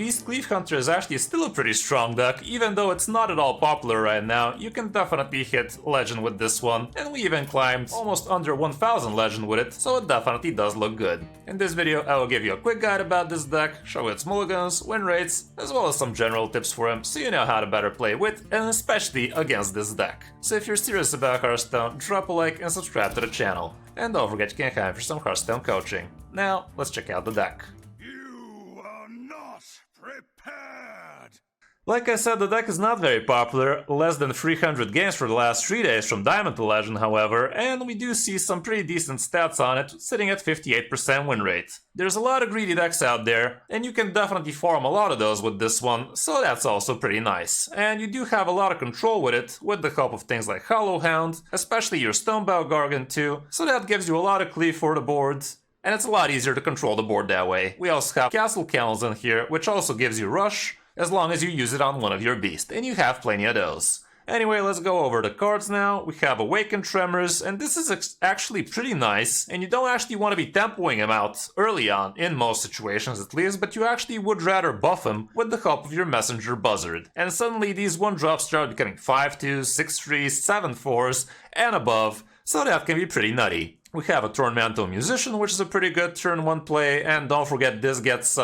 Beast Cleave Hunter is actually still a pretty strong deck, even though it's not at all popular right now. You can definitely hit Legend with this one, and we even climbed almost under 1000 Legend with it, so it definitely does look good. In this video, I will give you a quick guide about this deck, show its mulligans, win rates, as well as some general tips for him, so you know how to better play with, and especially against this deck. So if you're serious about Hearthstone, drop a like and subscribe to the channel. And don't forget you can hire for some Hearthstone coaching. Now, let's check out the deck. You are not prepared! Like I said, the deck is not very popular, less than 300 games for the last 3 days from Diamond to Legend however, and we do see some pretty decent stats on it, sitting at 58% win rate. There's a lot of greedy decks out there, and you can definitely farm a lot of those with this one, so that's also pretty nice. And you do have a lot of control with it, with the help of things like Hollow Hound, especially your Stonebow Gargant too, so that gives you a lot of cleave for the board. And it's a lot easier to control the board that way. We also have Castle Cannons in here, which also gives you Rush, as long as you use it on one of your beasts, and you have plenty of those. Anyway, let's go over the cards now. We have Awakened Tremors, and this is actually pretty nice, and you don't actually want to be tempoing him out early on, in most situations at least, but you actually would rather buff him with the help of your Messenger Buzzard. And suddenly these 1-drops start becoming 5-2s, 6-3s, 7-4s, and above, so that can be pretty nutty. We have a Tormentor Musician, which is a pretty good turn 1 play, and don't forget this gets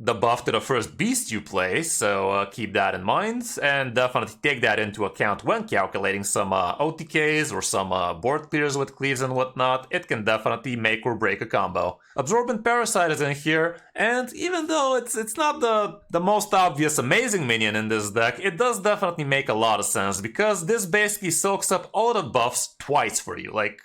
the buff to the first beast you play, so keep that in mind, and definitely take that into account when calculating some OTKs or some board clears with cleaves and whatnot. It can definitely make or break a combo. Absorbent Parasite is in here, and even though it's not the most obvious amazing minion in this deck, it does definitely make a lot of sense, because this basically soaks up all the buffs twice for you. Like,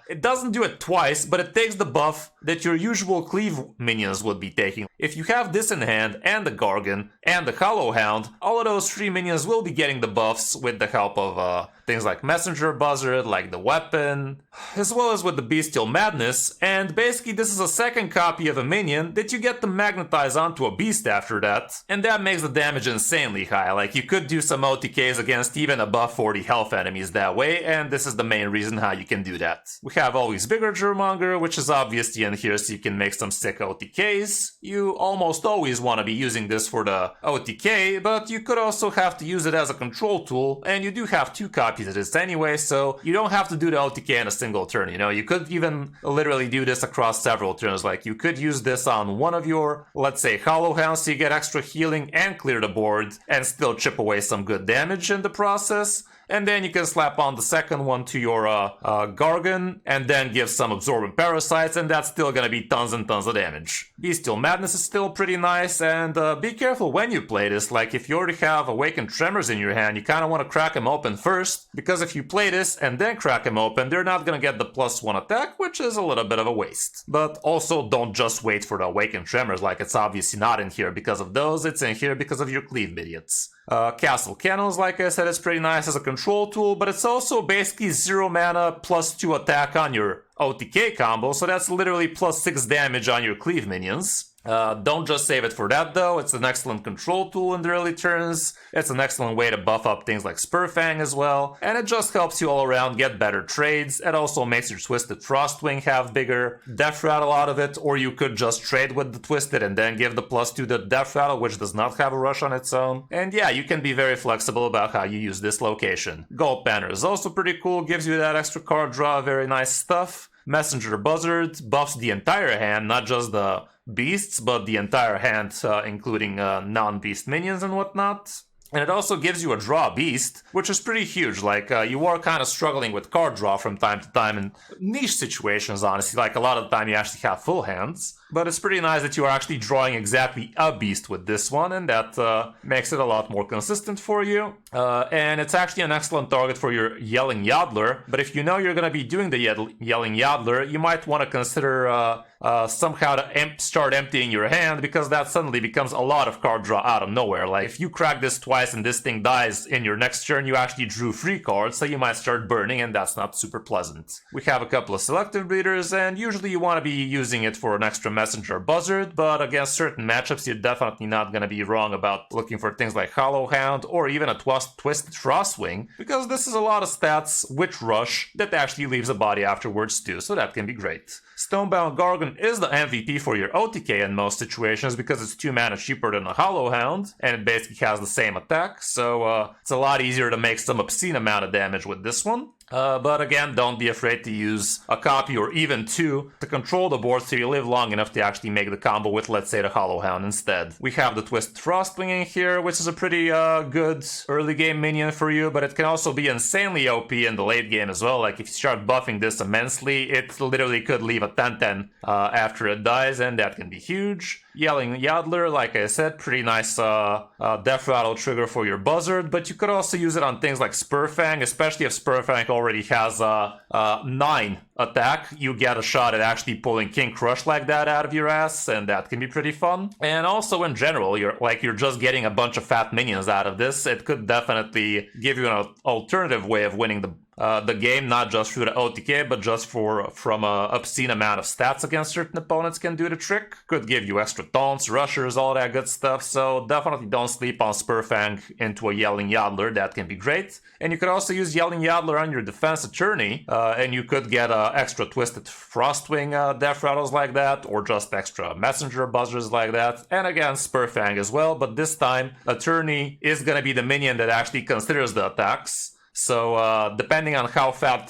it doesn't do it twice, but it takes the buff that your usual cleave minions would be taking. If you have this in hand, and the Gargant, and the Hollow Hound, all of those 3 minions will be getting the buffs with the help of things like Messenger Buzzard, like the weapon, as well as with the Bestial Madness, and basically this is a second copy of a minion that you get to magnetize onto a beast after that, and that makes the damage insanely high. Like, you could do some OTKs against even above 40 health enemies that way, and this is the main reason how you can do that. We have Always Bigger Germonger, which is obviously in here so you can make some sick OTKs. You almost always want to be using this for the OTK, but you could also have to use it as a control tool, and you do have 2 copies of this anyway, so you don't have to do the OTK in a single turn, you know? You could even literally do this across several turns. Like, you could use this on one of your, let's say, Hollow Hounds, so you get extra healing and clear the board, and still chip away some good damage in the process. And then you can slap on the second one to your Gargant, and then give some Absorbent Parasites, and that's still gonna be tons and tons of damage. Bestial Madness is still pretty nice, and be careful when you play this. Like, if you already have Awakened Tremors in your hand, you kinda wanna crack them open first, because if you play this and then crack them open, they're not gonna get the +1 attack, which is a little bit of a waste. But also, don't just wait for the Awakened Tremors, like it's obviously not in here because of those, it's in here because of your cleave idiots. Castle Cannons, like I said, is pretty nice as a control tool, but it's also basically 0 mana +2 attack on your OTK combo, so that's literally +6 damage on your cleave minions. Don't just save it for that though, it's an excellent control tool in the early turns, it's an excellent way to buff up things like Spurfang as well, and it just helps you all around get better trades. It also makes your Twisted Frostwing have bigger Death Rattle out of it, or you could just trade with the Twisted and then give the +2 to Death Rattle, which does not have a rush on its own. And yeah, you can be very flexible about how you use this location. Gold Banner is also pretty cool, gives you that extra card draw, very nice stuff. Messenger Buzzard buffs the entire hand, not just the beasts, but the entire hand, including non-beast minions and whatnot. And it also gives you a draw beast, which is pretty huge. Like, you are kind of struggling with card draw from time to time in niche situations, honestly. Like, a lot of the time you actually have full hands. But it's pretty nice that you are actually drawing exactly a beast with this one, and that makes it a lot more consistent for you. And it's actually an excellent target for your Yelling Yoddler. But if you know you're going to be doing the Yelling Yoddler, you might want to consider somehow to start emptying your hand, because that suddenly becomes a lot of card draw out of nowhere. Like, if you crack this twice and this thing dies in your next turn, you actually drew 3 cards, so you might start burning, and that's not super pleasant. We have a couple of Selective Breeders, and usually you want to be using it for an extra Messenger, Buzzard, but against certain matchups you're definitely not gonna be wrong about looking for things like Hollow Hound or even a Twisted Frostwing, because this is a lot of stats with Rush that actually leaves a body afterwards too, so that can be great. Stonebound Gargant is the MVP for your OTK in most situations because it's 2 mana cheaper than a Hollow Hound, and it basically has the same attack, so it's a lot easier to make some obscene amount of damage with this one. But again, don't be afraid to use a copy or even 2 to control the board so you live long enough to actually make the combo with, let's say, the Hollow Hound instead. We have the Twisted Frostwing in here, which is a pretty good early game minion for you, but it can also be insanely OP in the late game as well. Like, if you start buffing this immensely, it literally could leave a 10-10 after it dies, and that can be huge. Yelling Yadler, like I said, pretty nice Death Rattle trigger for your Buzzard, but you could also use it on things like Spurfang, especially if Spurfang already has 9 attack. You get a shot at actually pulling King Crush like that out of your ass, and that can be pretty fun. And also in general, you're just getting a bunch of fat minions out of this. It could definitely give you an alternative way of winning the game, not just through the OTK, but just from a obscene amount of stats against certain opponents can do the trick. Could give you extra taunts, rushers, all that good stuff, so definitely don't sleep on Spurfang into a Yelling Yadler, that can be great. And you could also use Yelling Yadler on your Defense Attorney, and you could get extra Twisted Frostwing Death Rattles like that, or just extra Messenger Buzzers like that, and again Spurfang as well, but this time Attorney is gonna be the minion that actually considers the attacks. So, depending on how fat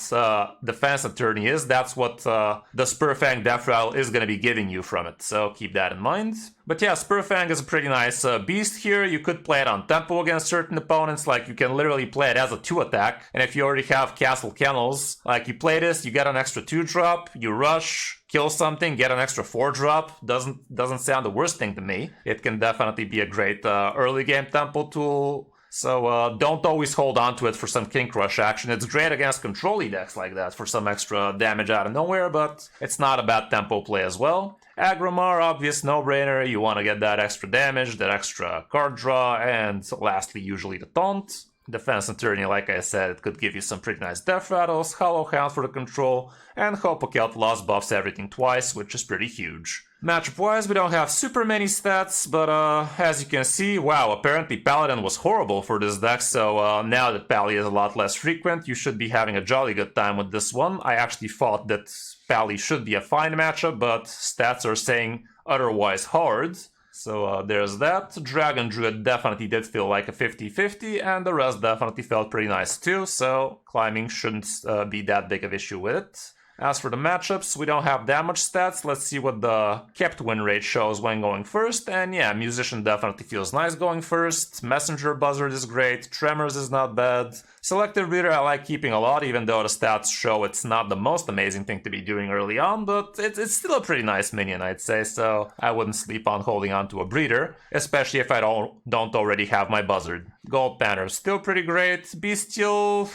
Defense Attorney is, that's what the Spurfang Death Rattle is going to be giving you from it, so keep that in mind. But yeah, Spurfang is a pretty nice beast here. You could play it on tempo against certain opponents, like you can literally play it as a 2 attack, and if you already have Castle Kennels, like you play this, you get an extra 2-drop, you rush, kill something, get an extra 4-drop. Doesn't sound the worst thing to me. It can definitely be a great early game tempo tool. So don't always hold on to it for some King Crush action. It's great against control-y decks like that for some extra damage out of nowhere, but it's not a bad tempo play as well. Agromar, obvious no-brainer. You want to get that extra damage, that extra card draw, and lastly, usually the taunt. Defense Attorney, like I said, it could give you some pretty nice Death Rattles, Hollow Hound for the control, and Hopocelt Lost buffs everything twice, which is pretty huge. Matchup-wise, we don't have super many stats, but as you can see, wow, apparently Paladin was horrible for this deck, so now that Pally is a lot less frequent, you should be having a jolly good time with this one. I actually thought that Pally should be a fine matchup, but stats are saying otherwise hard. So there's that. Dragon Druid definitely did feel like a 50-50, and the rest definitely felt pretty nice too, so climbing shouldn't be that big of an issue with it. As for the matchups, we don't have that much stats. Let's see what the kept win rate shows when going first. And yeah, Musician definitely feels nice going first. Messenger Buzzard is great. Tremors is not bad. Selective Breeder I like keeping a lot, even though the stats show it's not the most amazing thing to be doing early on, but it's still a pretty nice minion, I'd say, so I wouldn't sleep on holding on to a Breeder, especially if I don't already have my Buzzard. Gold Banner still pretty great. Bestial,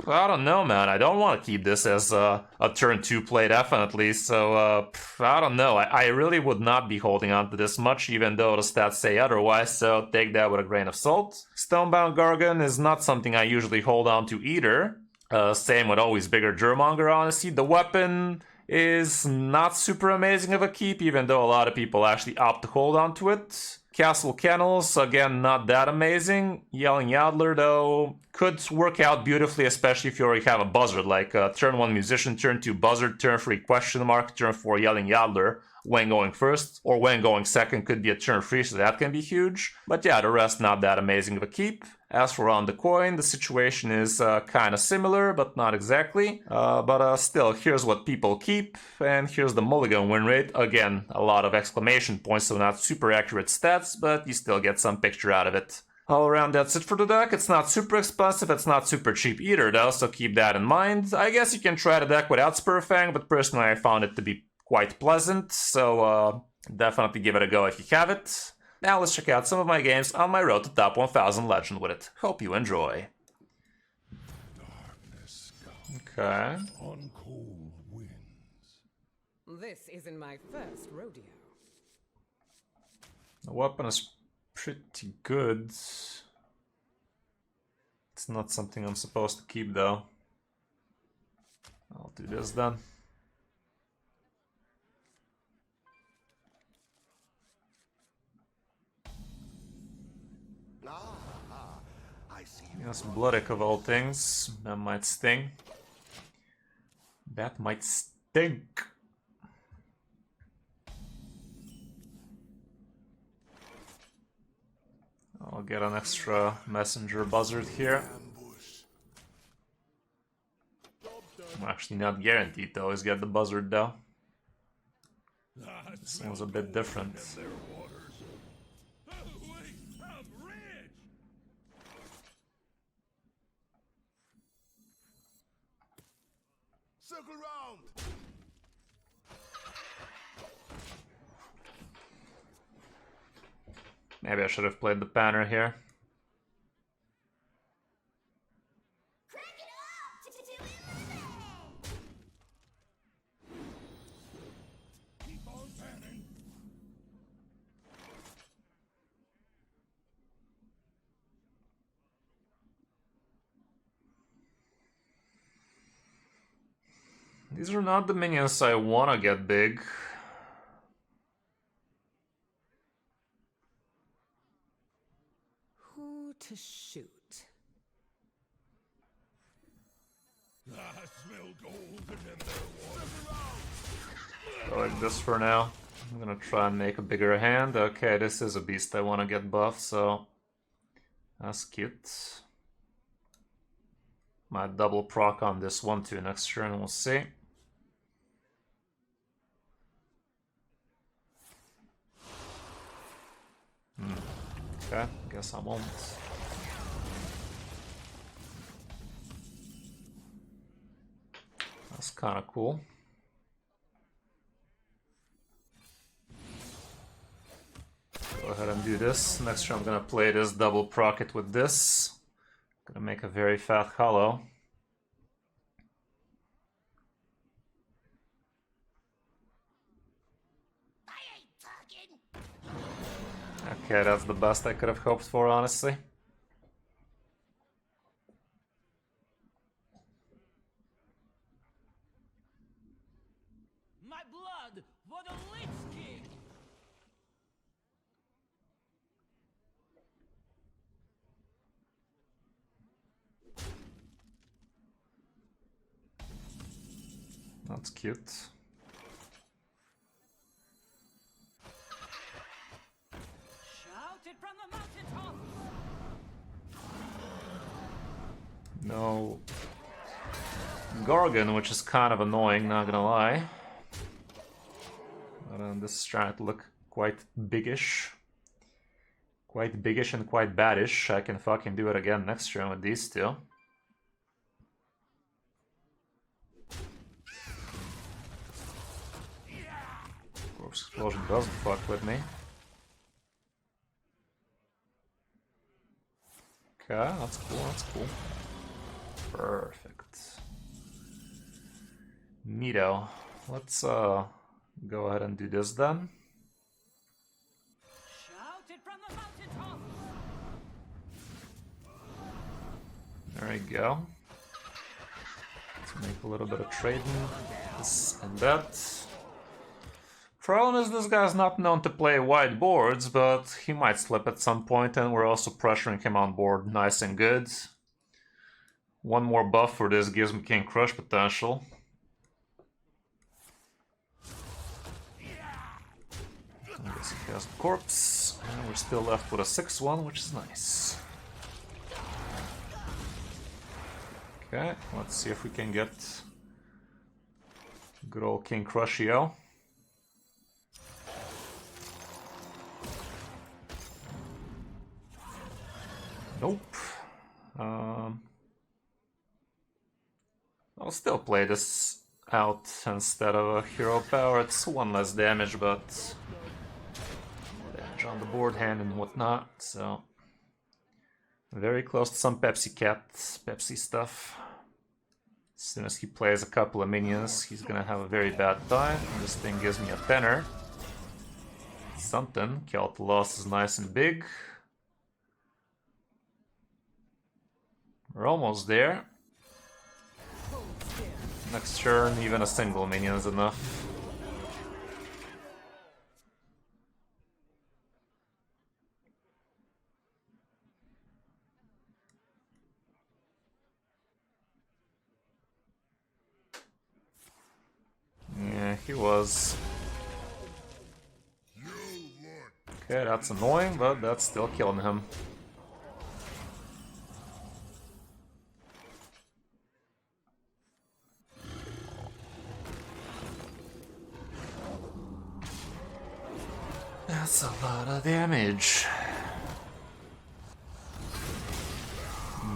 I don't know, man. I don't want to keep this as a turn 2 play, definitely, so I don't know. I really would not be holding on to this much, even though the stats say otherwise, so take that with a grain of salt. Stonebound Gargant is not something I usually hold on to either. Same with Always Bigger Germonger, honestly. The weapon is not super amazing of a keep, even though a lot of people actually opt to hold on to it. Castle Kennels, again, not that amazing. Yelling Yadler, though, could work out beautifully, especially if you already have a Buzzard, like turn 1 Musician, turn 2 Buzzard, turn 3 Question Mark, turn 4 Yelling Yadler. When going first, or when going second could be a turn 3, so that can be huge. But yeah, the rest not that amazing of a keep. As for On the Coin, the situation is kind of similar, but not exactly. But still, here's what people keep, and here's the mulligan win rate. Again, a lot of exclamation points, so not super accurate stats, but you still get some picture out of it. All around, that's it for the deck. It's not super expensive, it's not super cheap either, though, so keep that in mind. I guess you can try the deck without Spurfang, but personally I found it to be quite pleasant, so definitely give it a go if you have it. Now let's check out some of my games on my road to top 1000 Legend with it. Hope you enjoy. Okay. On cold winds. This isn't my first rodeo. The weapon is pretty good. It's not something I'm supposed to keep though. I'll do this then. I see. Yes, Bloodic of all things. That might sting. That might stink. I'll get an extra messenger buzzard here. I'm actually not guaranteed to always get the buzzard though. This one's a bit different. Circle round. Maybe I should have played the banner here. Keep on panning. These are not the minions I wanna get big. Who to shoot? I smell gold in their water. I like this for now. I'm gonna try and make a bigger hand. Okay, this is a beast I wanna get buffed, so that's cute. Might double proc on this one too next turn, we'll see. Okay, guess I won't. That's kind of cool. Go ahead and do this. Next turn I'm gonna play this double proc it with this. Gonna make a very fat hollow. Okay, that's the best I could have hoped for, honestly. My blood for the Lich King! That's cute. Shout it from the mountaintop! No Gorgon, which is kind of annoying, not gonna lie. But this is starting to look quite biggish. Quite biggish and quite baddish. I can fucking do it again next turn with these two. Corpse Explosion doesn't fuck with me. Okay, that's cool, that's cool. Perfect. Neato. Let's go ahead and do this then. Shout it from the mountaintop! There we go. Let's make a little bit of trading. This and that. Problem is, this guy's not known to play wide boards, but he might slip at some point, and we're also pressuring him on board nice and good. One more buff for this gives me King Crush potential. I guess he has the corpse, and we're still left with a 6-1, which is nice. Okay, let's see if we can get good old King Crushio. Nope. I'll still play this out instead of a hero power. It's one less damage, but more damage on the board hand and whatnot, so very close to some Pepsi stuff. As soon as he plays a couple of minions, he's gonna have a very bad time. This thing gives me a tenner. Something. Celt loss is nice and big. We're almost there. Next turn, even a single minion is enough. he was. Okay, that's annoying, but that's still killing him. That's a lot of damage.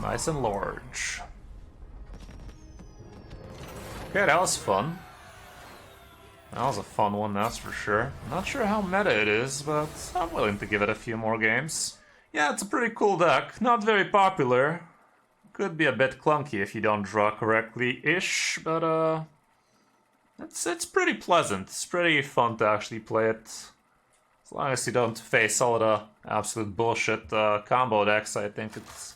Nice and large. Okay, that was fun. That was a fun one, that's for sure. Not sure how meta it is, but I'm willing to give it a few more games. Yeah, it's a pretty cool deck. Not very popular. Could be a bit clunky if you don't draw correctly-ish, but it's pretty pleasant. It's pretty fun to actually play it. As long as you don't face all the absolute bullshit combo decks, I think it's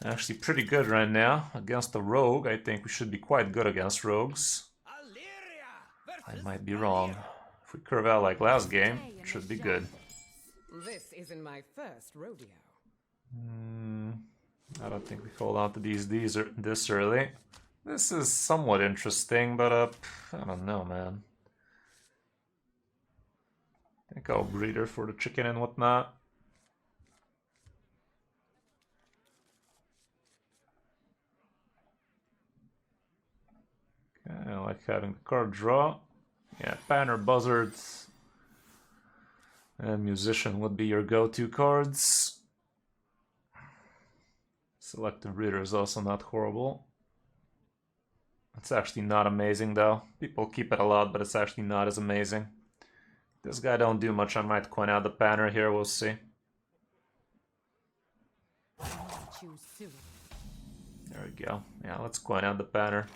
actually pretty good right now. Against the rogue, I think we should be quite good against rogues. I might be wrong. If we curve out like last game, it should be good. This isn't my first rodeo. I don't think we hold on to these this early. This is somewhat interesting, but I don't know, man. I think I'll breeder for the chicken and whatnot. Okay, I like having the card draw. Yeah, Banner, Buzzards, and Musician would be your go-to cards. Selective Breeder is also not horrible. It's actually not amazing though. People keep it a lot, but it's actually not as amazing. This guy don't do much. I might coin out the Banner here, we'll see. Choose soon. There we go. Yeah, let's coin out the Banner.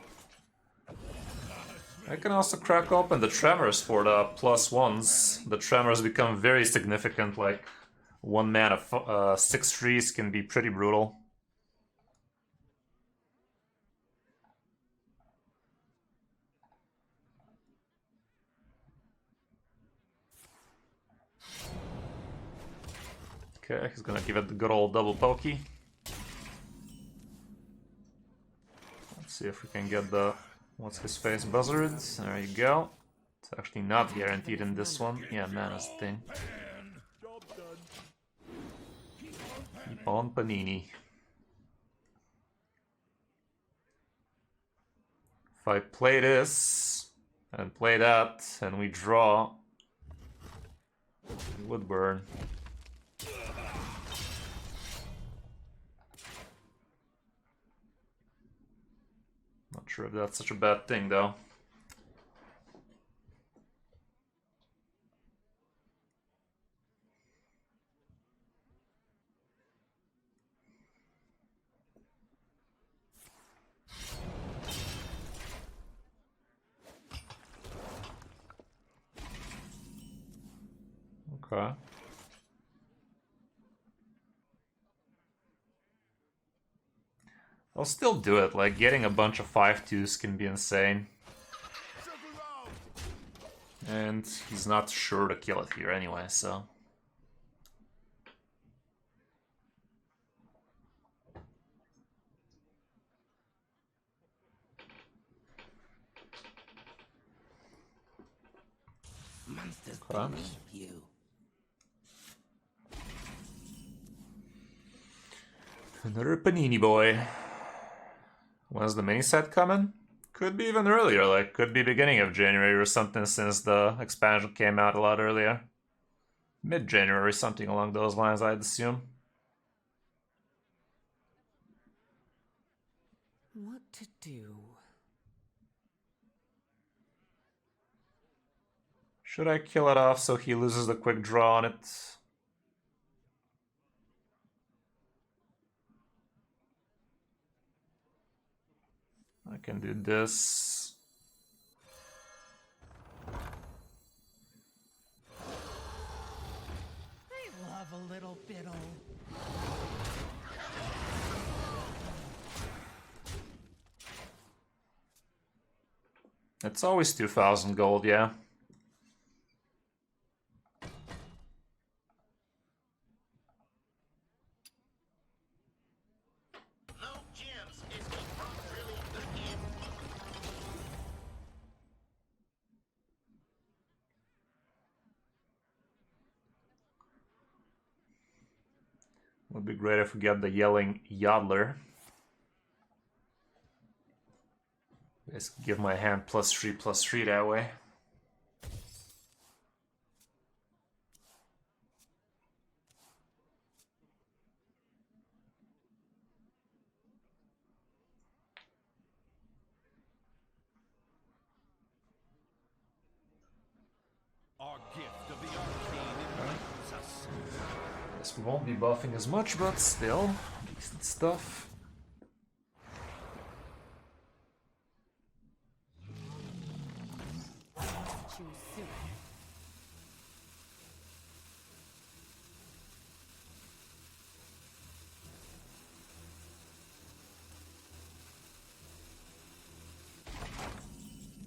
I can also crack open the Tremors for the +1s. The Tremors become very significant, like 1 mana 6 trees can be pretty brutal. Okay, he's gonna give it the good old double pokey. Let's see if we can get the what's his face buzzards. There you go. It's actually not guaranteed in this one. Yeah, mana's the thing. Keep on Panini. If I play this and play that and we draw, it would burn. Not sure if that's such a bad thing, though. Okay. I'll still do it, like getting a bunch of 5/2s can be insane. And he's not sure to kill it here anyway, so... Monsters Okay. beneath you. Another Panini boy. When's the mini set coming? Could be even earlier, like could be beginning of January or something, since the expansion came out a lot earlier. Mid-January, something along those lines, I'd assume. What to do? Should I kill it off so he loses the quick draw on it? I can do this. I love a little biddle. It's always 2,000 gold, yeah. Would be great if we get the yelling Yodeler. Just give my hand +3/+3 that way. Our gift of the arcane enlightens us. Guess we won't be buffing as much, but still, decent stuff. Choose soon.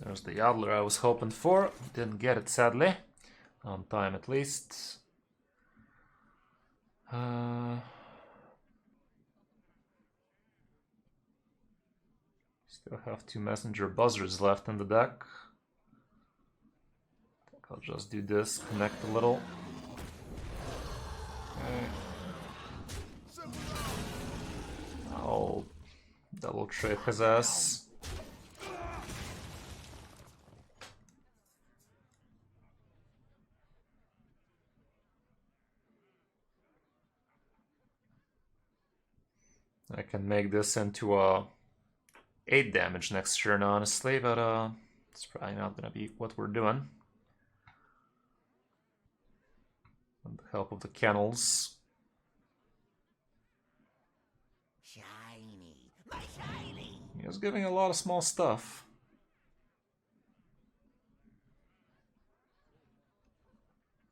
There's the Yodeler I was hoping for. Didn't get it, sadly. On time, at least. Still have 2 messenger buzzards left in the deck. I think I'll just do this, connect a little. Okay. I'll double trade his ass. I can make this into a 8 damage next turn, honestly, but it's probably not gonna be what we're doing. With the help of the kennels. Shiny, my shiny. He was giving a lot of small stuff.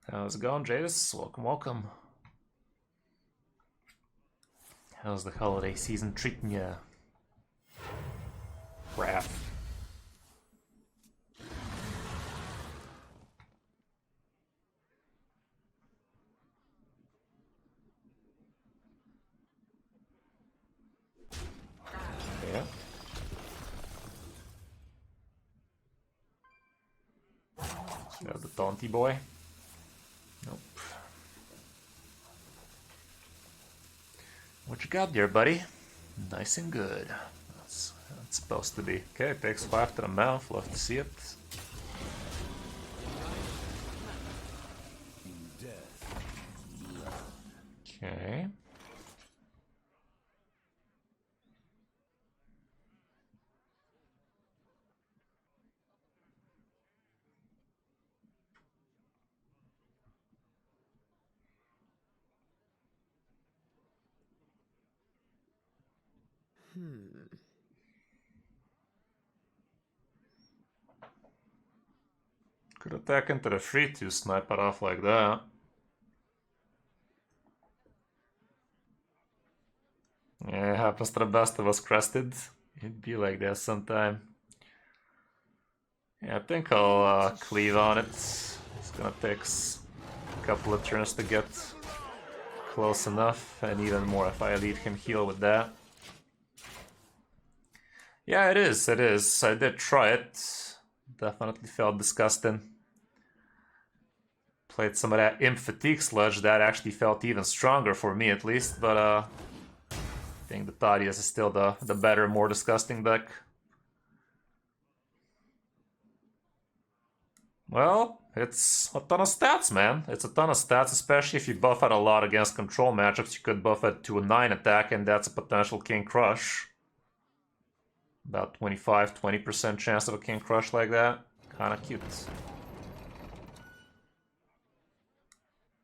How's it going, Jadis? Welcome, welcome. How's the holiday season treating ya? Wrath. Yeah. Got the taunty boy. Nope. What you got there, buddy? Nice and good. That's supposed to be. Okay, takes 5 to the mouth. Love to see it. Okay. Could attack into the 3-2, snipe it off like that. Yeah, it happens to the best of us, Crested. It'd be like that sometime. Yeah, I think I'll cleave on it. It's gonna take a couple of turns to get close enough, and even more if I leave him heal with that. Yeah, it is, it is. I did try it. Definitely felt disgusting. Played some of that Imp Fatigue Sludge, that actually felt even stronger for me at least, but I think the Thaddeus is still the better, more disgusting deck. Well, it's a ton of stats, man. It's a ton of stats, especially if you buff it a lot against control matchups. You could buff it to a 9 attack, and that's a potential King Crush. About 25-20% chance of a King Crush like that. Kinda cute.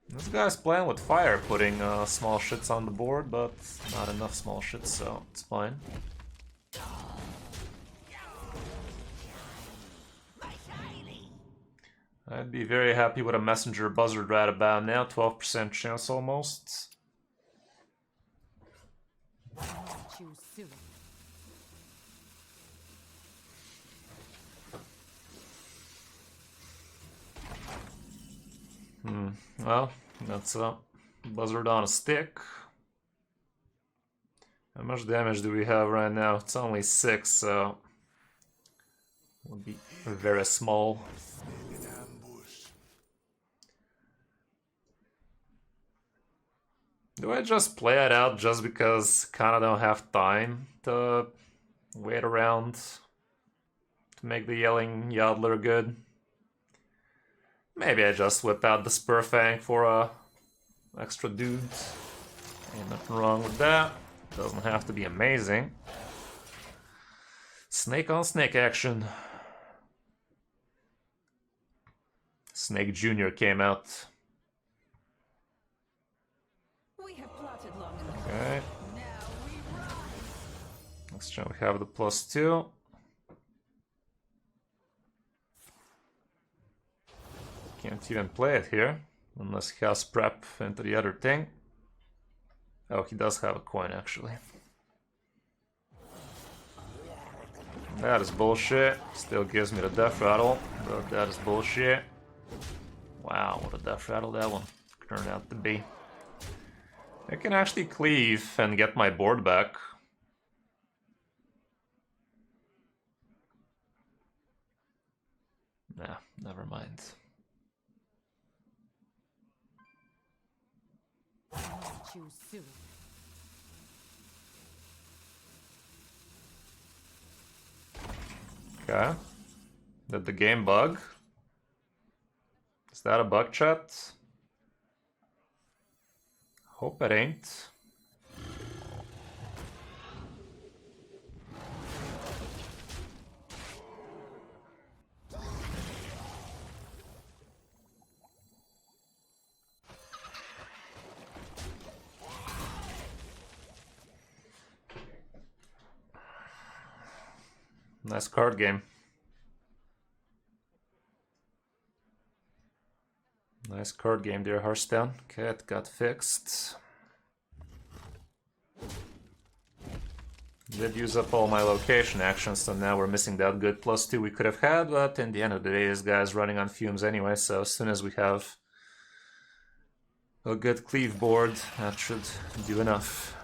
This guy's playing with fire, putting small shits on the board, but not enough small shits, so it's fine. I'd be very happy with a Messenger Buzzard right about now, 12% chance almost. Choose soon. Well, that's a Buzzard on a stick. How much damage do we have right now? It's only 6, so would be very small. Do I just play it out just because kinda don't have time to wait around to make the yelling Yoddler good? Maybe I just whip out the Spurfang for a extra dude. Ain't nothing wrong with that. Doesn't have to be amazing. Snake on snake action. Snake Jr. came out. We have plotted long enough. Okay. Now we run. Next turn we have the +2. Can't even play it here, unless he has prep into the other thing. Oh, he does have a coin, actually. That is bullshit. Still gives me the death rattle, but that is bullshit. Wow, what a death rattle that one turned out to be. I can actually cleave and get my board back. Nah, never mind. Choose soon. Okay. Did the game bug? Is that a bug, chat? Hope it ain't. Nice card game. Nice card game there, Hearthstone. Okay, it got fixed. Did use up all my location actions, so now we're missing that good +2 we could have had, but in the end of the day, this guy's running on fumes anyway, so as soon as we have a good cleave board, that should do enough.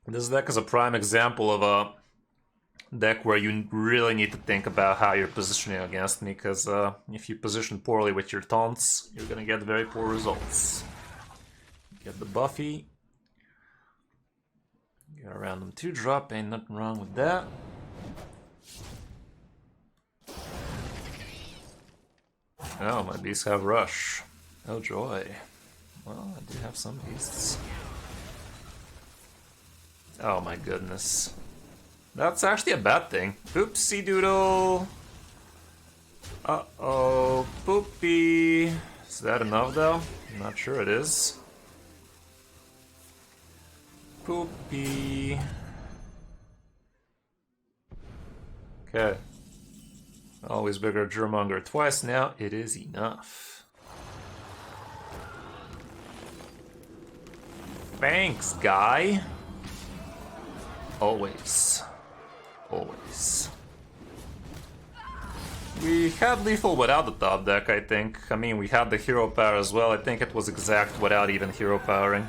This deck is a prime example of a deck where you really need to think about how you're positioning against me, because if you position poorly with your taunts, you're gonna get very poor results. Get the Buffy. Get a random 2-drop, ain't nothing wrong with that. Oh, my beasts have Rush. Oh joy. Well, I do have some beasts. Oh my goodness. That's actually a bad thing. Oopsie doodle. Uh-oh. Poopy. Is that enough though? I'm not sure it is. Poopy. Okay. Always bigger Germonger twice now. It is enough. Thanks, guy. Always. Always. We had lethal without the top deck, I think. I mean, we had the hero power as well. I think it was exact without even hero powering.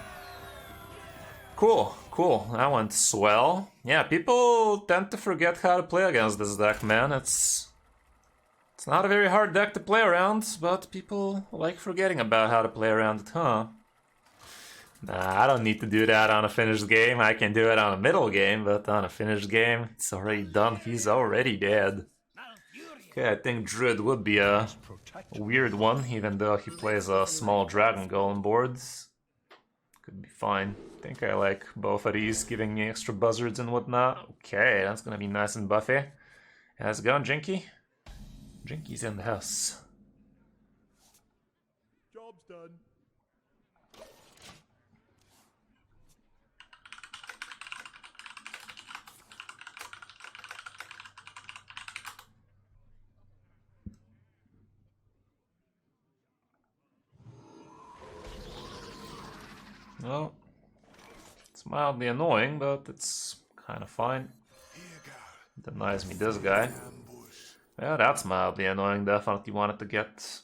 Cool, cool. That went swell. Yeah, people tend to forget how to play against this deck, man. It's not a very hard deck to play around, but people like forgetting about how to play around it, huh? Nah, I don't need to do that on a finished game. I can do it on a middle game, but on a finished game, it's already done. He's already dead. Okay, I think Druid would be a weird one, even though he plays a small Dragon Golem board. Could be fine. I think I like both of these, giving me extra buzzards and whatnot. Okay, that's gonna be nice and buffy. How's it going, Jinky? Jinky's in the house. Job's done. Well, it's mildly annoying, but it's kind of fine. Denies me this guy. Yeah, that's mildly annoying. Definitely wanted to get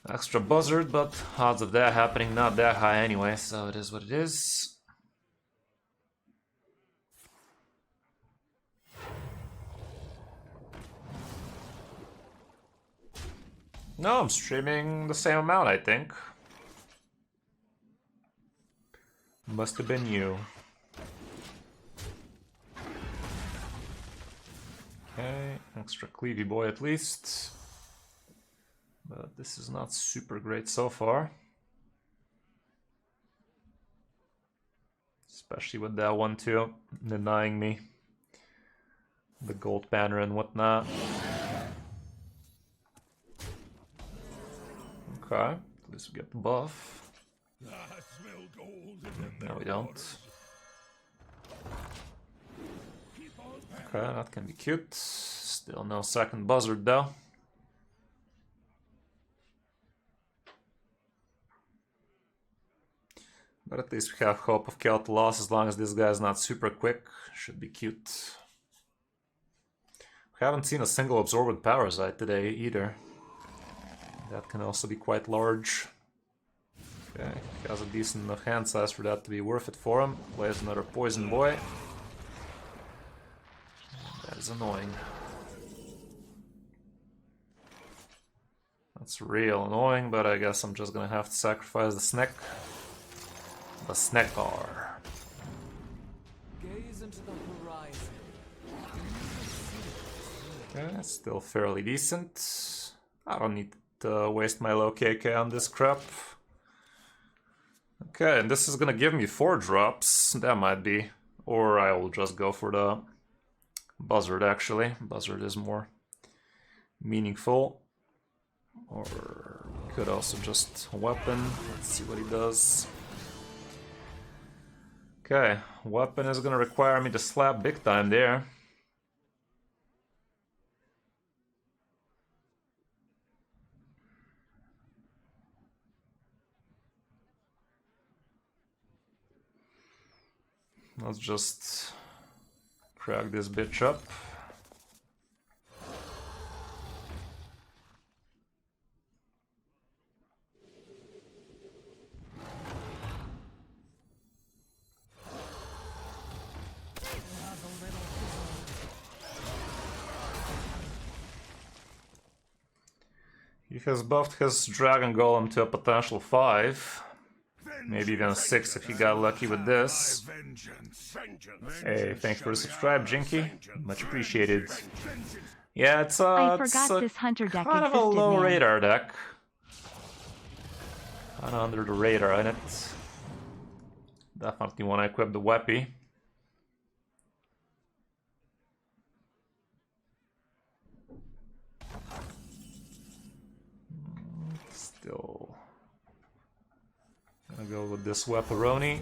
extra buzzard, but odds of that happening not that high anyway, so it is what it is. No, I'm streaming the same amount, I think. Must have been you. Okay, extra cleavy boy at least. But this is not super great so far. Especially with that one too, denying me the gold banner and whatnot. Okay, at least we get the buff. I smell gold in No, we their don't. waters. Keep on Okay, that can be cute. Still no second buzzard though. But at least we have hope of Kel'Thuzad as long as this guy's not super quick. Should be cute. We haven't seen a single absorbent parasite today either. That can also be quite large. Okay, he has a decent enough hand size for that to be worth it for him. Plays another poison boy. That is annoying. That's real annoying, but I guess I'm just gonna have to sacrifice the snack. The snackar. Gaze into the horizon. Okay, still fairly decent. I don't need to waste my low KK on this crap. Okay, and this is gonna give me 4 drops. That might be. Or I will just go for the buzzard actually. Buzzard is more meaningful. Or could also just weapon. Let's see what he does. Okay, weapon is gonna require me to slap big time there. Let's just crack this bitch up. He has buffed his Dragon Golem to a potential 5. Maybe even a 6 if he got lucky with this. Hey, thanks for the subscribe, Jinky. Much appreciated. Yeah, it's I it's forgot this hunter deck kind of a existed, low man. radar deck. Kind of under the radar in it. Definitely want to equip the Weppy. Still gonna go with this Weaperoni.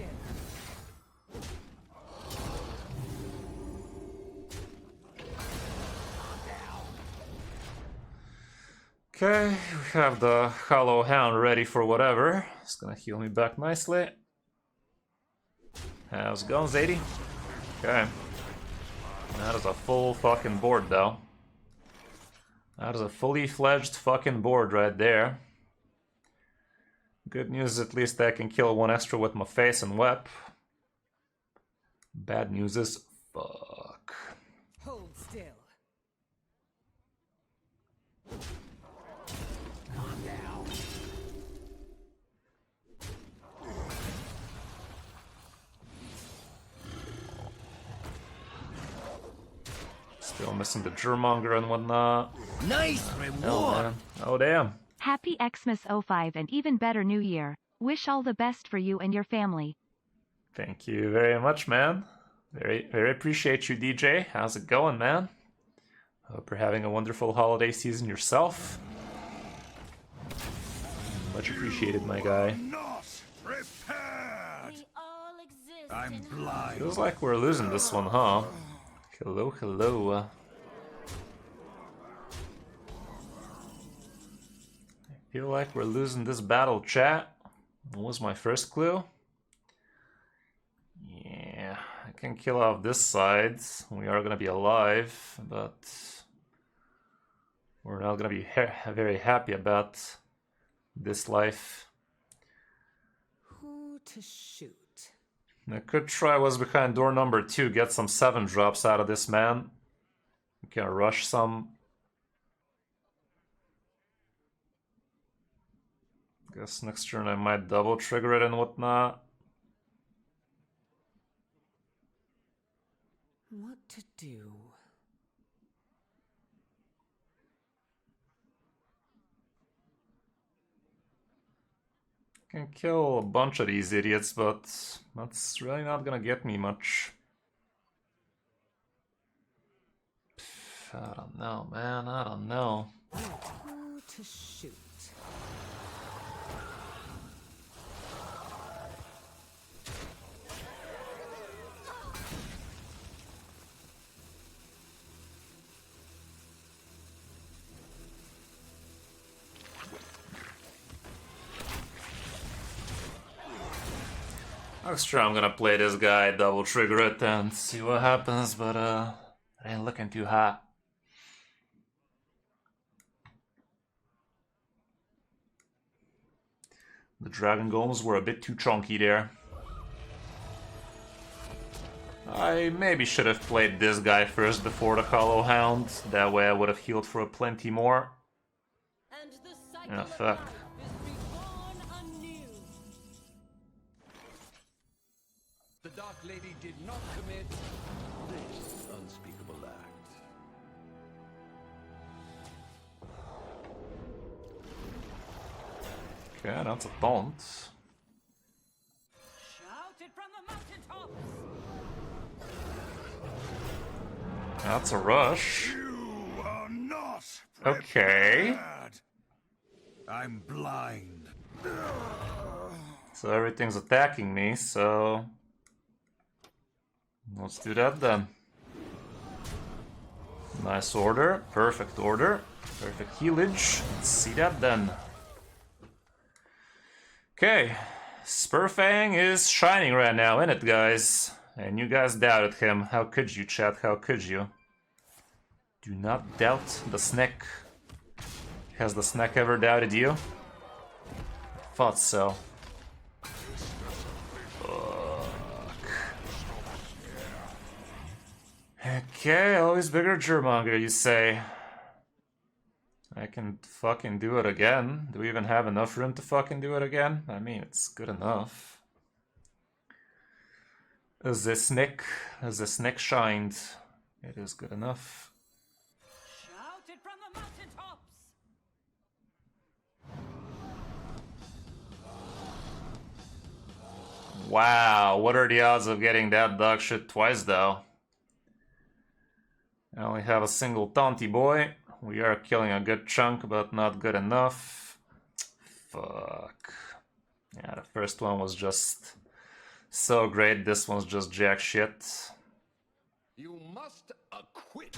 Okay, we have the Hollow Hound ready for whatever. It's gonna heal me back nicely. How's it going, Zadie? Okay. That is a full fucking board, though. That is a fully fledged fucking board right there. Good news, at least I can kill 1 extra with my face and wep. Bad news is fuck. Hold still. Still missing the Germonger and whatnot. Nice Oh, reward. man. Oh, damn. Happy Xmas 05 and even better New Year. Wish all the best for you and your family. Thank you very much, man. Very appreciate you, DJ. How's it going, man? Hope you're having a wonderful holiday season yourself. Much appreciated, my guy. Not prepared. We all exist I'm in blind. Feels like we're losing this one, huh? Hello, hello. I feel like we're losing this battle, chat. What was my first clue? Yeah, I can kill off this side. We are gonna be alive, but we're not gonna be very happy about this life. Who to shoot? I could try what's behind door number 2, get some 7 drops out of this man. We can rush some. Guess next turn I might double trigger it and whatnot. What to do? Can kill a bunch of these idiots, but that's really not gonna get me much. I don't know, man, I don't know. Who to shoot? Extra, I'm gonna play this guy, double trigger it and see what happens, but it ain't looking too hot. The Dragon Golems were a bit too chunky there. I maybe should have played this guy first before the Hollow Hound, that way I would have healed for plenty more. And the cycle Oh, of fuck. life is reborn anew. The Dark Lady did not commit this unspeakable act. Okay, that's a taunt. Shout it from the mountaintops. That's a rush. You are not Okay. prepared. I'm blind. So everything's attacking me, so let's do that then. Nice order, perfect healage. Let's see that then. Okay, Spurfang is shining right now, isn't it, guys? And you guys doubted him. How could you, chat? How could you? Do not doubt the snack. Has the snack ever doubted you? Thought so. Okay, always bigger Germonger, you say. I can fucking do it again. Do we even have enough room to fucking do it again? I mean, it's good enough. The snake shined. It is good enough. Shout it from the mountaintops. Wow, what are the odds of getting that dog shit twice though? I only have a single taunty boy. We are killing a good chunk, but not good enough. Fuck. Yeah, the first one was just so great, this one's just jack shit. You must acquit.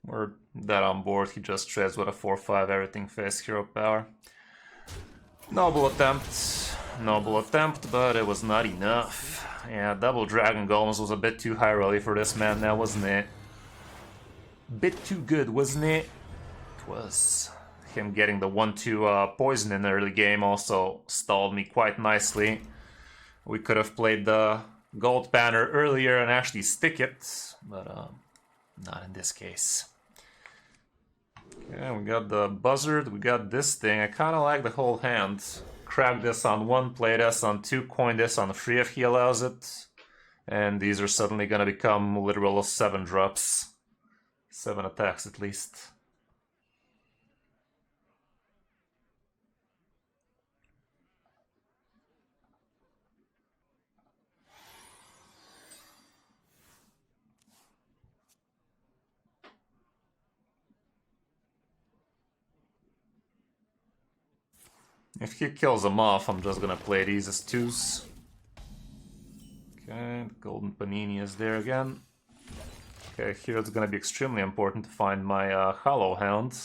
We're that on board, he just trades with a 4-5 everything face hero power. Noble attempt, but it was not enough. Yeah, double Dragon Golems was a bit too high early for this man now, wasn't it? Bit too good, wasn't it? It was. Him getting the 1-2 poison in the early game also stalled me quite nicely. We could have played the gold banner earlier and actually stick it, but not in this case. Okay, we got the buzzard, we got this thing. I kind of like the whole hand. Crack this on 1, play this on 2, coin this on 3 if he allows it. And these are suddenly gonna become literal 7 drops. 7 attacks at least. If he kills them off, I'm just gonna play these as 2s. Okay, golden panini is there again. Okay, here it's gonna be extremely important to find my Hollow Hound.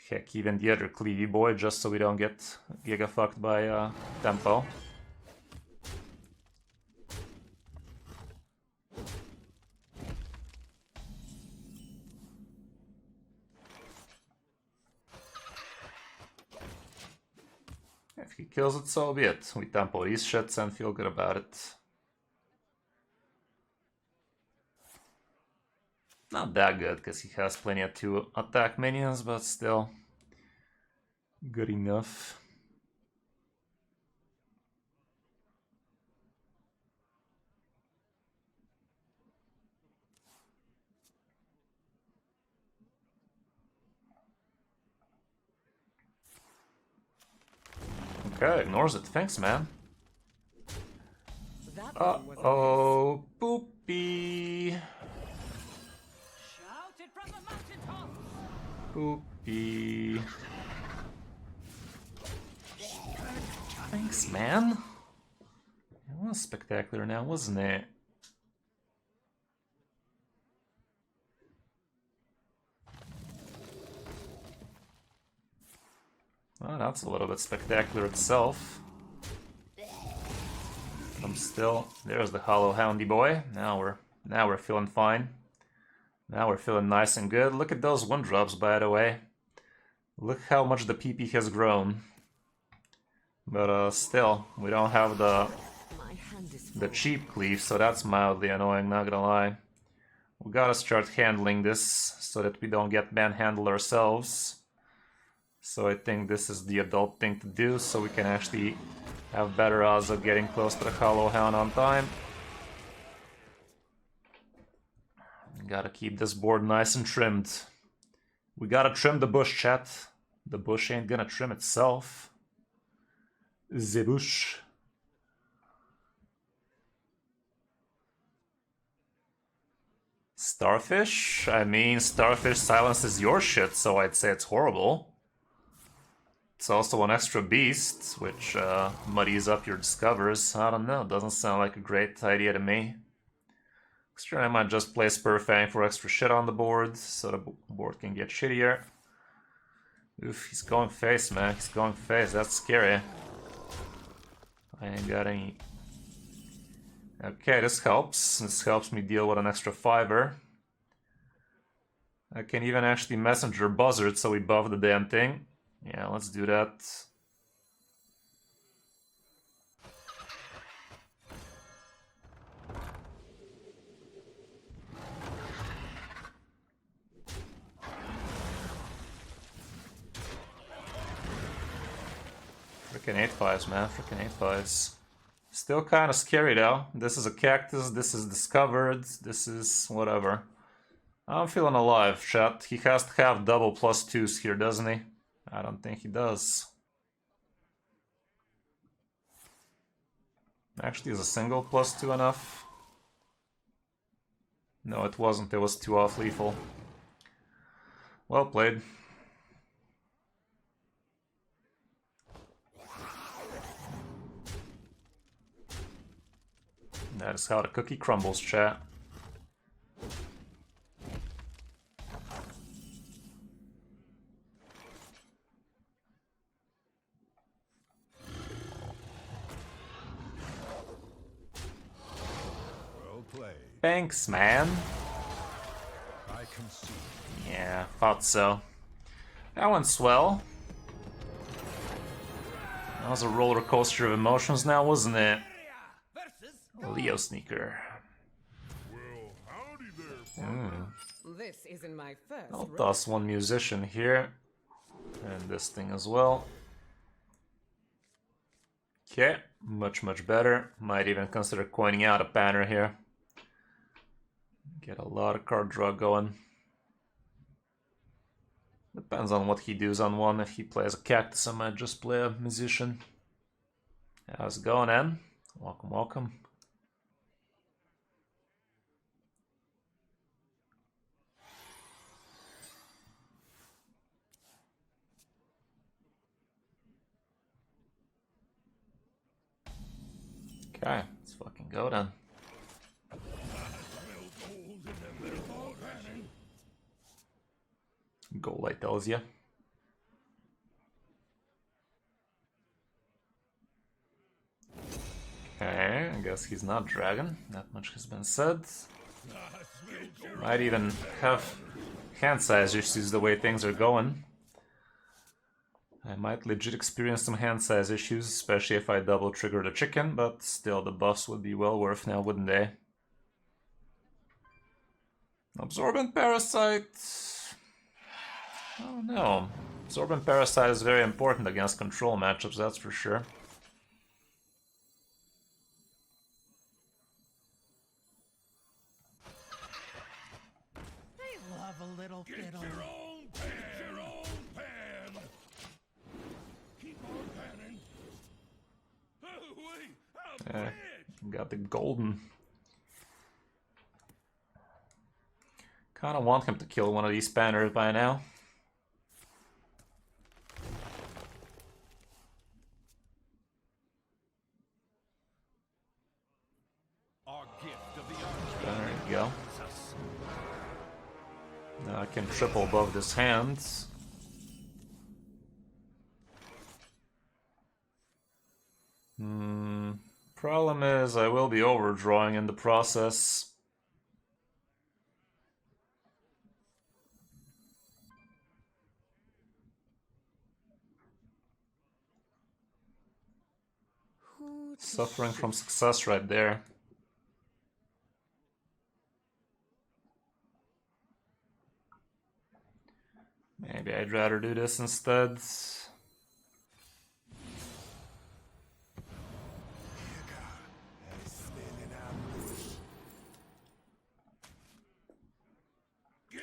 Heck, even the other Cleavy boy, just so we don't get giga-fucked by tempo. If he kills it, so be it. We tempo these shits and feel good about it. Not that good, because he has plenty of 2 attack minions, but still good enough. Okay, ignores it. Thanks, man. That one was a Uh-oh, Poopy. Shout it from the mountaintop! Poopy. Thanks, man. It was spectacular now, wasn't it? Well, that's a little bit spectacular itself. I'm still... There's the Hollow Houndy boy. Now we're feeling fine. Now we're feeling nice and good. Look at those 1-drops, by the way. Look how much the PP has grown. But still, we don't have the cheap cleave, so that's mildly annoying, not gonna lie. We gotta start handling this so that we don't get manhandled ourselves. So I think this is the adult thing to do, so we can actually have better odds of getting close to the Hollow Hound on time. Gotta keep this board nice and trimmed. We gotta trim the bush, chat. The bush ain't gonna trim itself. The bush. Starfish? I mean, Starfish silences your shit, so I'd say it's horrible. It's also an extra beast, which muddies up your discovers. I don't know, doesn't sound like a great idea to me. Sure, I might just play Spurfang for extra shit on the board, so the board can get shittier. Oof, he's going face, man. He's going face. That's scary. I ain't got any... Okay, this helps. This helps me deal with an extra 5-er. I can even actually messenger Buzzard, so we buff the damn thing. Yeah, let's do that. Frickin' 8-5s, man. Frickin' 8-5s. Still kind of scary though. This is a cactus, this is discovered, this is whatever. I'm feeling alive, chat. He has to have double +2s here, doesn't he? I don't think he does. Actually, is a single +2 enough? No, it wasn't. It was 2 off lethal. Well played. That is how the cookie crumbles, chat. Well played. Thanks, man. I can see. Yeah, thought so. That went swell. That was a roller coaster of emotions now, wasn't it? Leo Sneaker. Well, howdy there, partner. This isn't my first I'll rodeo. toss one musician here. And this thing as well. Okay, much better. Might even consider coining out a banner here. Get a lot of card draw going. Depends on what he does on one. If he plays a cactus, I might just play a musician. How's it going, Ann? Welcome, welcome. Okay, let's fucking go then. Goal, I tells ya. Okay, I guess he's not dragon. That much has been said. Might even have hand size issues the way things are going. I might legit experience some hand size issues, especially if I double trigger the chicken, but still the buffs would be well worth now, wouldn't they? Absorbent Parasite... Oh no. Absorbent Parasite is very important against control matchups, that's for sure. They love a little Get fiddle. your own pan! Get your own pan! Keep on panning. Oh, wait! A Yeah, bitch! got the golden. Kinda want him to kill one of these spanners by now. Our gift of the There you go. Now I can triple above this hand. Problem is I will be overdrawing in the process. Who to Suffering shoot? from success right there. Maybe I'd rather do this instead.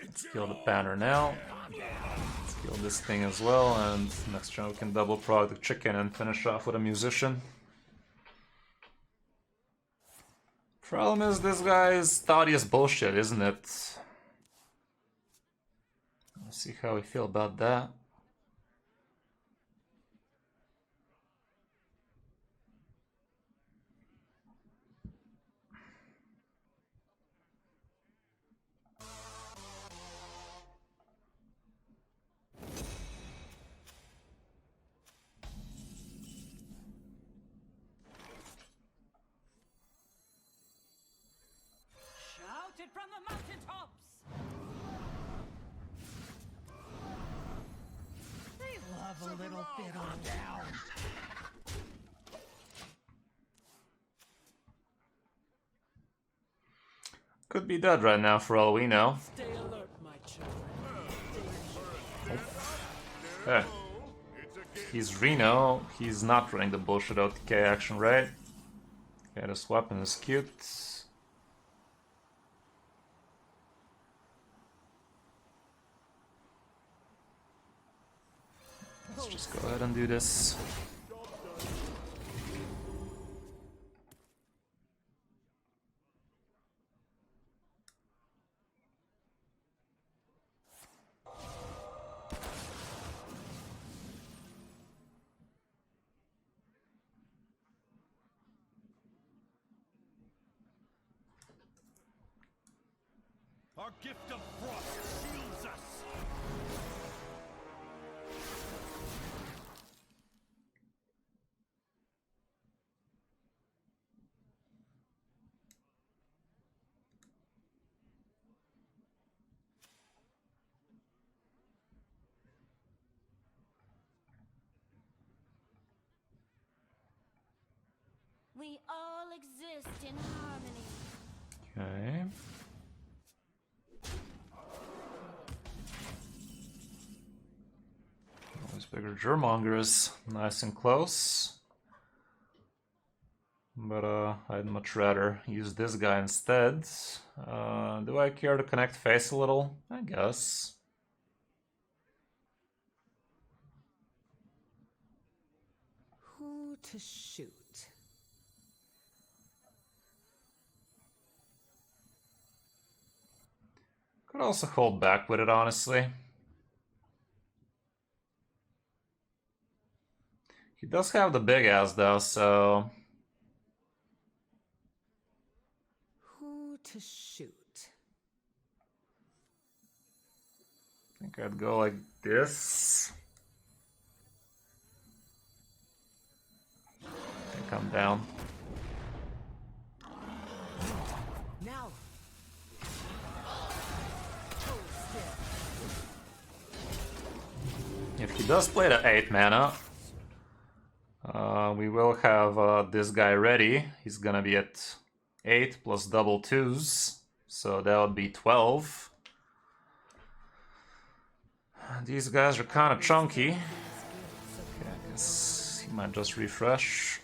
Let's kill the banner now. Let's kill this thing as well, and next turn we can double prog the chicken and finish off with a musician. Problem is, this guy's Thaddeus bullshit, isn't it? Let's see how we feel about that. Shout it from the mountaintops. They love a little fiddle. Down. Could be dead right now for all we know. Stay alert, my children. Okay. He's Reno. He's not running the bullshit OTK action, right? Okay, this weapon is cute. Let's just go ahead and do this. Our gift of frost shields us. We all exist in harmony. Okay. Always bigger Germongers, nice and close. But I'd much rather use this guy instead. Do I care to connect face a little? I guess. Who to shoot? Could also hold back with it, honestly. He does have the big ass though, so Who to shoot? I think I'd go like this. I think I'm down. Now. If he does play the 8 mana, we will have this guy ready. He's gonna be at 8 plus double 2s, so that would be 12. These guys are kind of chunky. Okay, I guess he might just refresh.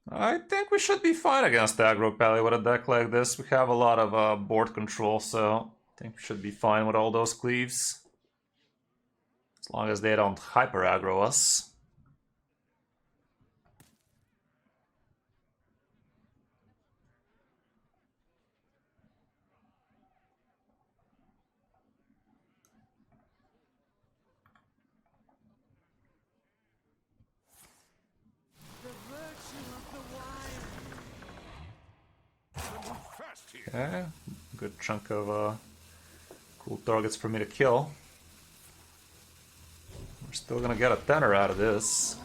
I think we should be fine against aggro Pally with a deck like this. We have a lot of board control, so I think we should be fine with all those cleaves. As long as they don't hyper aggro us. Okay, good chunk of cool targets for me to kill. We're still gonna get a tenner out of this.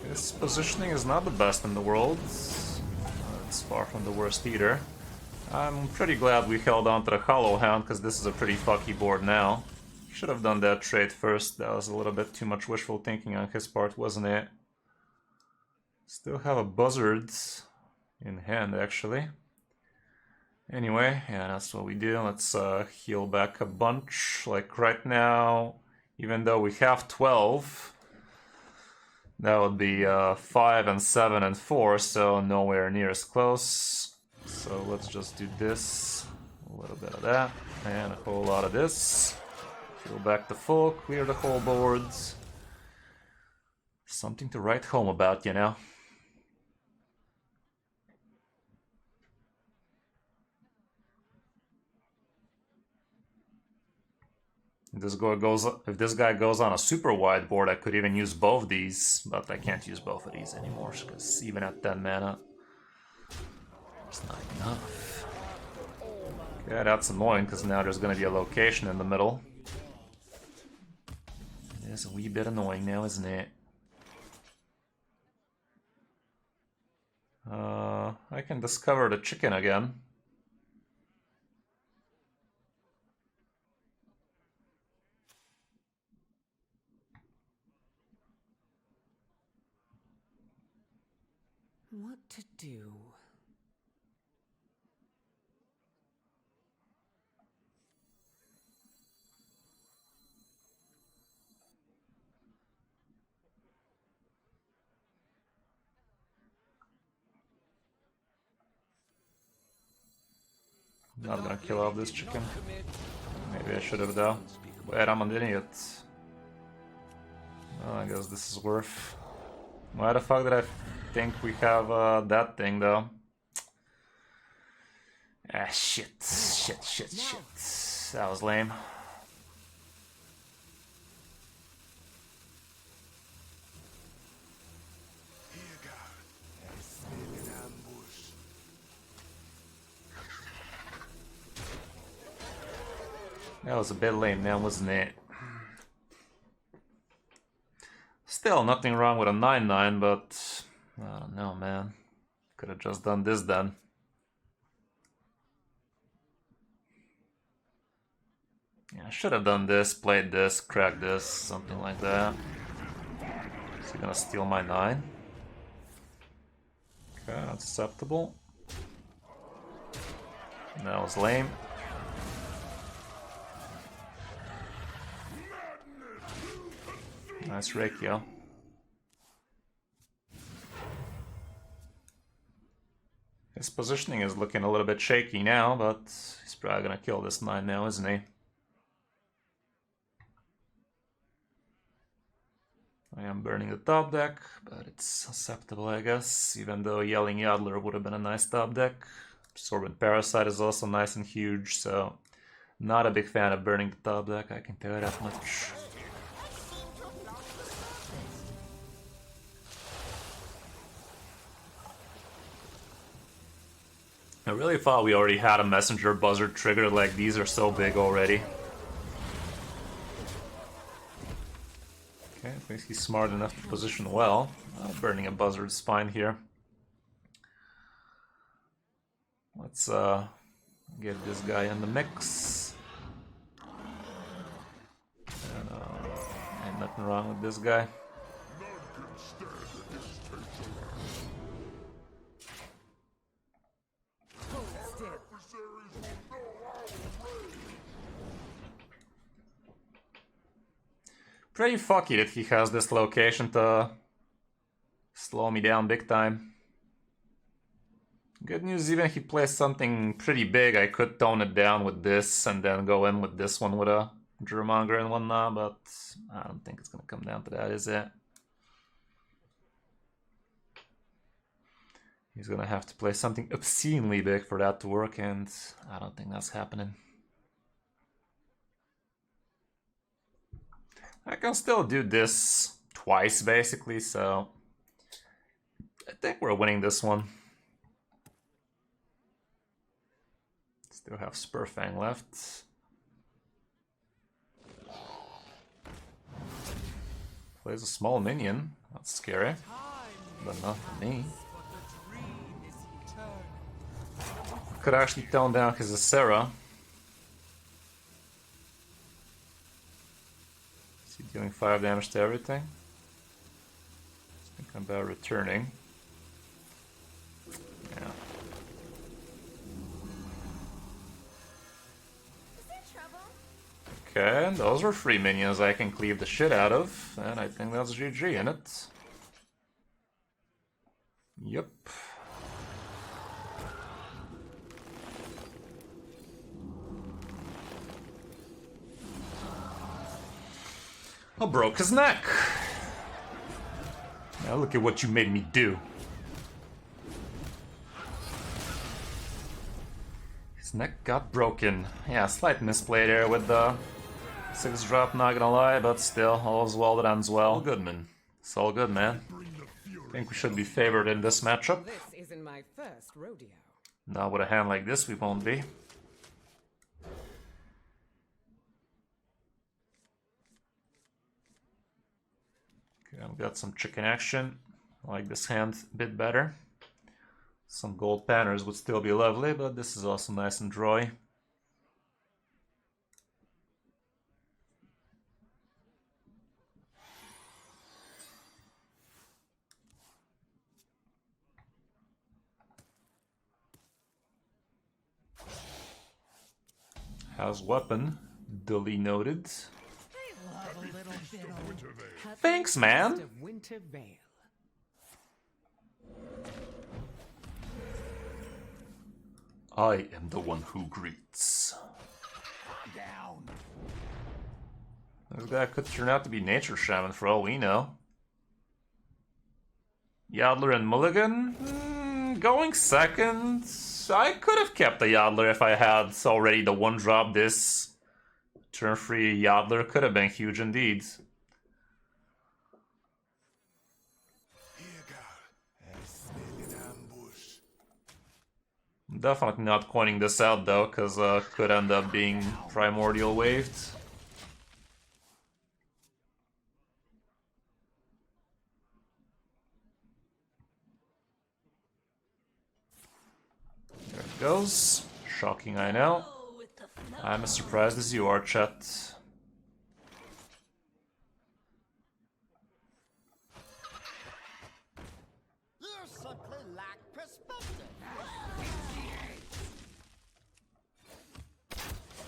This positioning is not the best in the world. It's far from the worst either. I'm pretty glad we held on to the Hollow Hound, because this is a pretty fucky board now. Should have done that trade first. That was a little bit too much wishful thinking on his part, wasn't it? Still have a Buzzard in hand, actually. Anyway, yeah, that's what we do. Let's heal back a bunch. Like right now, even though we have 12, that would be 5 and 7 and 4, so nowhere near as close. So let's just do this. A little bit of that, and a whole lot of this. Heal back to full, clear the whole board. Something to write home about, you know. If this guy goes on a super wide board, I could even use both these, but I can't use both of these anymore, because even at 10 mana, it's not enough. Okay, that's annoying, because now there's going to be a location in the middle. It is a wee bit annoying now, isn't it? I can discover the chicken again. What to do? Not gonna kill off this chicken. Maybe I should have though. Wait, I'm an idiot. Well, I guess this is worth. Why the fuck did I think we have that thing though? Ah, shit. That was lame. That was a bit lame now, wasn't it? Still, nothing wrong with a 9/9, but I don't know, man. Could have just done this then. Yeah, I should have done this, played this, cracked this, something like that. Is he gonna steal my 9? Okay, that's acceptable. That was lame. Nice Reikio. His positioning is looking a little bit shaky now, but he's probably gonna kill this 9 now, isn't he? I am burning the top deck, but it's acceptable, I guess, even though Yelling Yodler would have been a nice top deck. Absorbent Parasite is also nice and huge, so not a big fan of burning the top deck, I can tell you that much. I really thought we already had a Messenger Buzzard trigger, like these are so big already. Okay, I think he's smart enough to position well. Burning a Buzzard's fine here. Let's Get this guy in the mix. And, ain't nothing wrong with this guy. Pretty fucky that he has this location to slow me down big time. Good news, even if he plays something pretty big, I could tone it down with this and then go in with this one with a Drewmonger and whatnot, but I don't think it's gonna come down to that, is it? He's gonna have to play something obscenely big for that to work, and I don't think that's happening. I can still do this twice, basically, so I think we're winning this one. Still have Spurfang left. Plays a small minion. That's scary, but not for me. Could actually tone down his Acera. Is he dealing 5 damage to everything? Thinking about returning. Yeah. Okay, those are 3 minions I can cleave the shit out of, and I think that's GG in it. Yep. I broke his neck. Now look at what you made me do. His neck got broken. Yeah, slight misplay there with the 6-drop, not gonna lie, but still, all's well that ends well. Goodman. It's all good, man. I think we should be favored in this matchup. This isn't my first rodeo. Now with a hand like this, we won't be. Okay, I've got some chicken action. I like this hand a bit better. Some gold banners would still be lovely, but this is also nice and dry. How's weapon? Duly noted. Thanks, man. Winter Vale. I am the one who greets. This guy could turn out to be Nature Shaman for all we know. Yadler and Mulligan? Going second. I could have kept the Yadler if I had already the 1-drop this. Turn 3 Yadler could have been huge indeed. I'm definitely not coining this out though, because could end up being Primordial waved. There it goes. Shocking, I know. I'm as surprised as you are, chat. You simply lack perspective.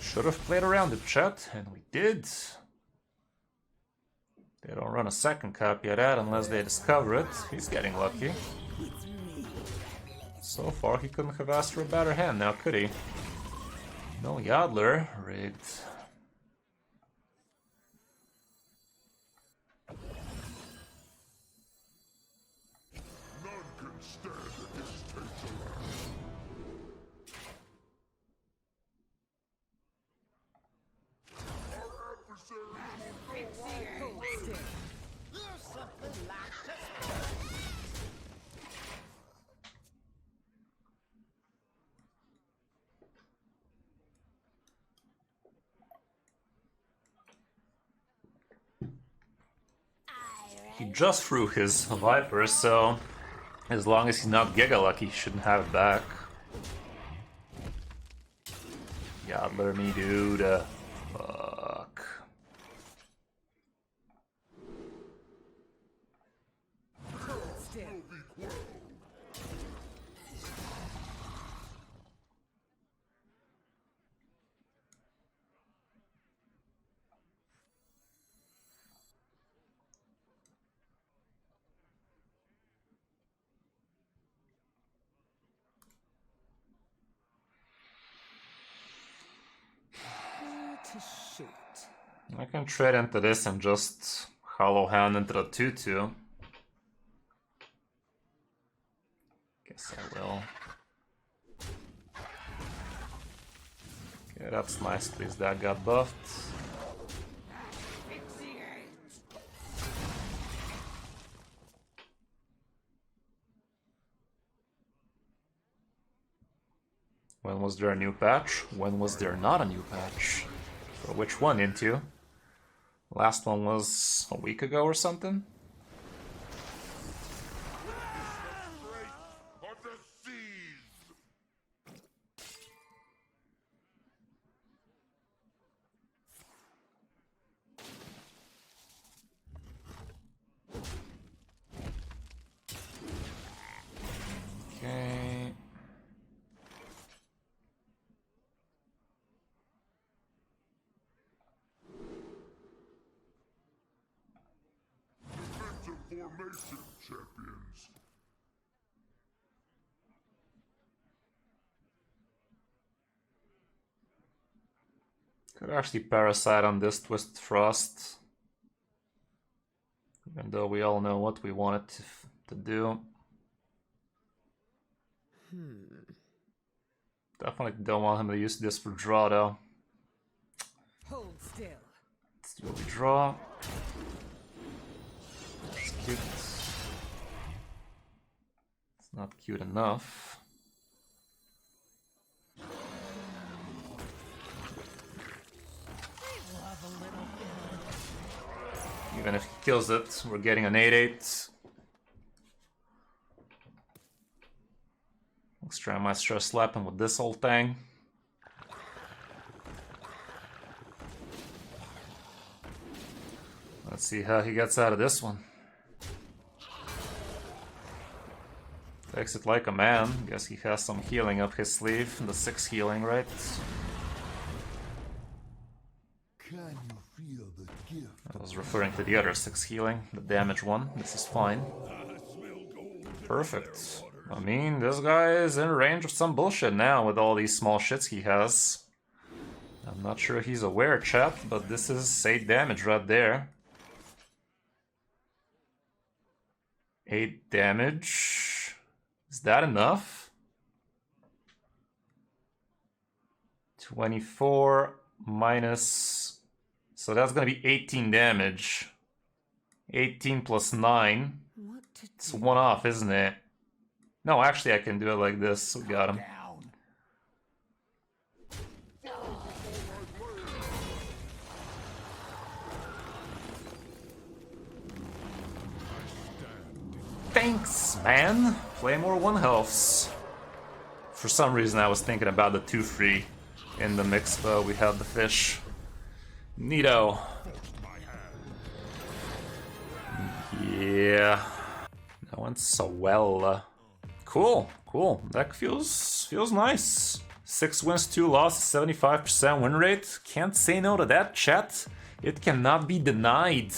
Should have played around it, chat, and we did. They don't run a second copy of that unless they discover it. He's getting lucky. So far, he couldn't have asked for a better hand now, could he? No Yadler. Rigged. He just threw his Viper, so as long as he's not Giga Lucky, he shouldn't have it back. Godler me, dude. Fuck. Hold still. To shoot. I can trade into this and just hollow hand into the 2/2. Guess I will. Okay, that's nice. At least that got buffed. When was there a new patch? When was there not a new patch? For which one into? Last one was a week ago or something? Of the seas! Okay. Defensive formation, champions. Could actually parasite on this Twisted Frost. Even though we all know what we want it to do. Definitely don't want him to use this for draw though. Hold still. Let's do what we draw. It's cute. It's not cute enough. Even if he kills it, we're getting an 8/8. Let's try my stress slap him with this old thing. Let's see how he gets out of this one. Takes it like a man. Guess he has some healing up his sleeve. The 6 healing, right? Can you feel the gift? I was referring to the other 6 healing, the damage one. This is fine. Perfect. I mean, this guy is in range of some bullshit now with all these small shits he has. I'm not sure he's aware, chat, but this is 8 damage right there. 8 damage. Is that enough? 24 minus... So that's gonna be 18 damage. 18 plus 9. What to It's 1 off, isn't it? No, actually I can do it like this. We got him. Thanks, man. Play more 1 healths. For some reason I was thinking about the 2-free in the mix, but we had the fish. Neato. Yeah. That went so well. Cool, cool. That feels nice. 6 wins, 2 losses, 75% win rate. Can't say no to that, chat. It cannot be denied.